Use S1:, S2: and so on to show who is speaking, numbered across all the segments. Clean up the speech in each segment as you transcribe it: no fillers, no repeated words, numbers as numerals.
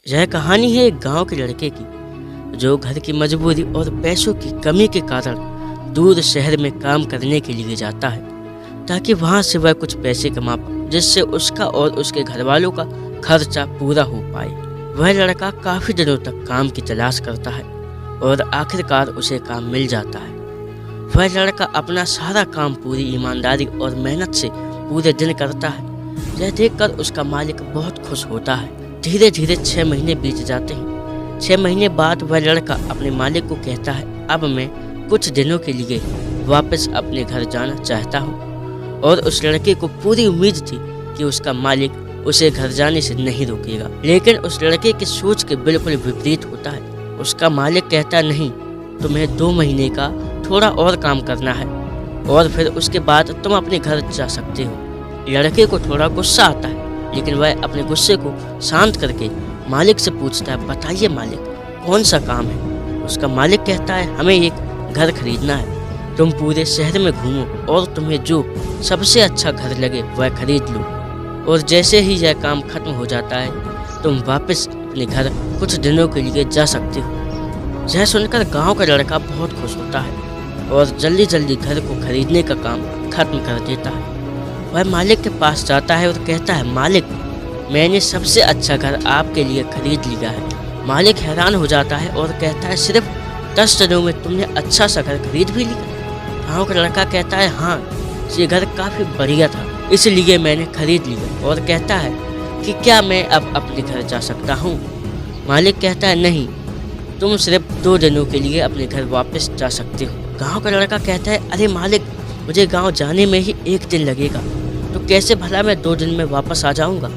S1: यह कहानी है एक गांव के लड़के की जो घर की मजबूरी और पैसों की कमी के कारण दूर शहर में काम करने के लिए जाता है ताकि वहां से वह कुछ पैसे कमा पाए जिससे उसका और उसके घर वालों का खर्चा पूरा हो पाए। वह लड़का काफी दिनों तक काम की तलाश करता है और आखिरकार उसे काम मिल जाता है। वह लड़का अपना सारा काम पूरी ईमानदारी और मेहनत से पूरे दिन करता है। यह देखकर उसका मालिक बहुत खुश होता है। धीरे धीरे 6 महीने बीत जाते हैं। 6 महीने बाद वह लड़का अपने मालिक को कहता है, अब मैं कुछ दिनों के लिए वापस अपने घर जाना चाहता हूँ। और उस लड़के को पूरी उम्मीद थी कि उसका मालिक उसे घर जाने से नहीं रोकेगा, लेकिन उस लड़के की सोच के बिल्कुल विपरीत होता है। उसका मालिक कहता, नहीं, तुम्हें 2 महीने का थोड़ा और काम करना है और फिर उसके बाद तुम अपने घर जा सकते हो। लड़के को थोड़ा गुस्सा आता है, लेकिन वह अपने गुस्से को शांत करके मालिक से पूछता है, बताइए मालिक, कौन सा काम है। उसका मालिक कहता है, हमें एक घर खरीदना है। तुम पूरे शहर में घूमो और तुम्हें जो सबसे अच्छा घर लगे वह खरीद लो, और जैसे ही यह काम खत्म हो जाता है तुम वापस अपने घर कुछ दिनों के लिए जा सकते हो। यह सुनकर गांव का लड़का बहुत खुश होता है और जल्दी जल्दी घर को खरीदने का काम खत्म कर देता है। वह मालिक के पास जाता है और कहता है, मालिक, मैंने सबसे अच्छा घर आपके लिए खरीद लिया है। मालिक हैरान हो जाता है और कहता है, सिर्फ 10 दिनों में तुमने अच्छा सा घर खरीद भी लिया। गाँव का लड़का कहता है, हाँ, ये घर काफ़ी बढ़िया था, इसलिए मैंने खरीद लिया। और कहता है कि क्या मैं अब अपने घर जा सकता हूँ। मालिक कहता है, नहीं, तुम सिर्फ 2 दिनों के लिए अपने घर वापस जा सकते हो। गाँव का लड़का कहता है, अरे मालिक, मुझे गांव जाने में ही 1 दिन लगेगा, तो कैसे भला मैं 2 दिन में वापस आ जाऊंगा।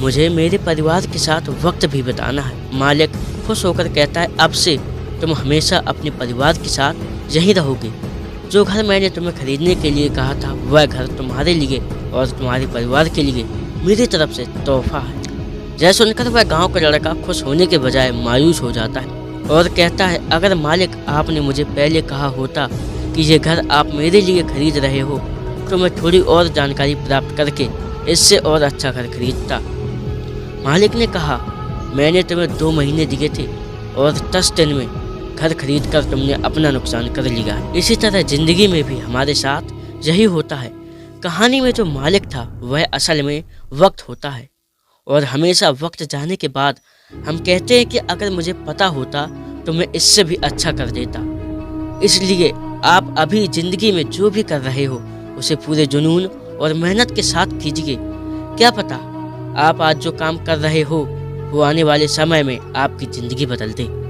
S1: मुझे मेरे परिवार के साथ वक्त भी बिताना है। मालिक खुश होकर कहता है, अब से तुम हमेशा अपने परिवार के साथ यहीं रहोगे। जो घर मैंने तुम्हें खरीदने के लिए कहा था वह घर तुम्हारे लिए और तुम्हारे परिवार के लिए मेरी तरफ से तोहफा है। यह सुनकर वह गाँव का लड़का खुश होने के बजाय मायूस हो जाता है और कहता है, अगर मालिक आपने मुझे पहले कहा होता कि ये घर आप मेरे लिए खरीद रहे हो तो मैं थोड़ी और जानकारी प्राप्त करके इससे और अच्छा घर खरीदता। मालिक ने कहा, मैंने तुम्हें 2 महीने दिए थे और 10 दिन में घर खरीद कर तुमने अपना नुकसान कर लिया है। इसी तरह जिंदगी में भी हमारे साथ यही होता है। कहानी में जो मालिक था वह असल में वक्त होता है, और हमेशा वक्त जाने के बाद हम कहते हैं कि अगर मुझे पता होता तो मैं इससे भी अच्छा कर देता। इसलिए आप अभी ज़िंदगी में जो भी कर रहे हो उसे पूरे जुनून और मेहनत के साथ कीजिए। क्या पता आप आज जो काम कर रहे हो वो आने वाले समय में आपकी ज़िंदगी बदल दे।